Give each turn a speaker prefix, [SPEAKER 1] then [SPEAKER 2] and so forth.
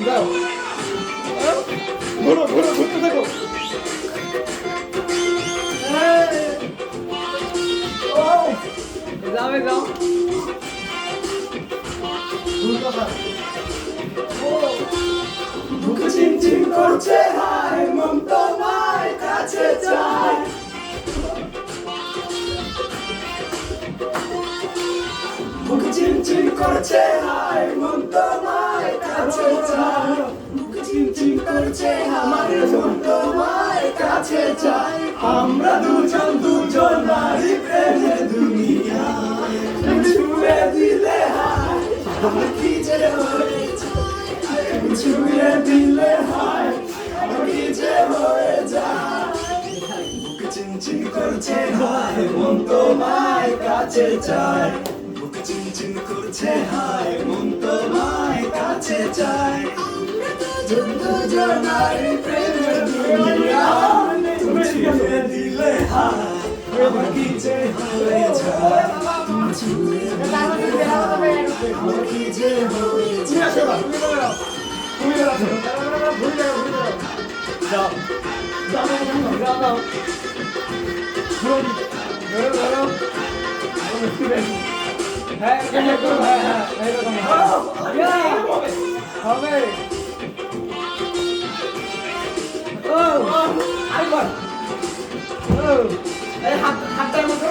[SPEAKER 1] যাও ঘুরো ঘুরো ঘুরতে থাকো যাও যাও
[SPEAKER 2] বুক চিনচিন করছে হায় মন তোমার কাছে চায় বুক চিনচিন করছে হায় মন তোমার কাছে চায় বুক চিনচিন করছে হায় মন তোমার কাছে চায় আমরা দুজন নারী প্রেমের দুনিয়া ছুঁয়ে দিলে হায় আমার কি যে হয়েছে ছুঁয়ে দিলে হায় আমার কি যে হয়ে যায় বুক চিনচিন করছে হায় মন তোমার কাছে চায় বুক চিনচিন করছে হায় মন তোমার কাছে চায় দুজন নারী প্রেমের দুনিয়া ছুঁয়ে দিলে হায় আমার কি যে হয়ে যায় ছুঁয়ে দিলে হায় আমার কি যে হয়ে যায়
[SPEAKER 1] হাতটার মতো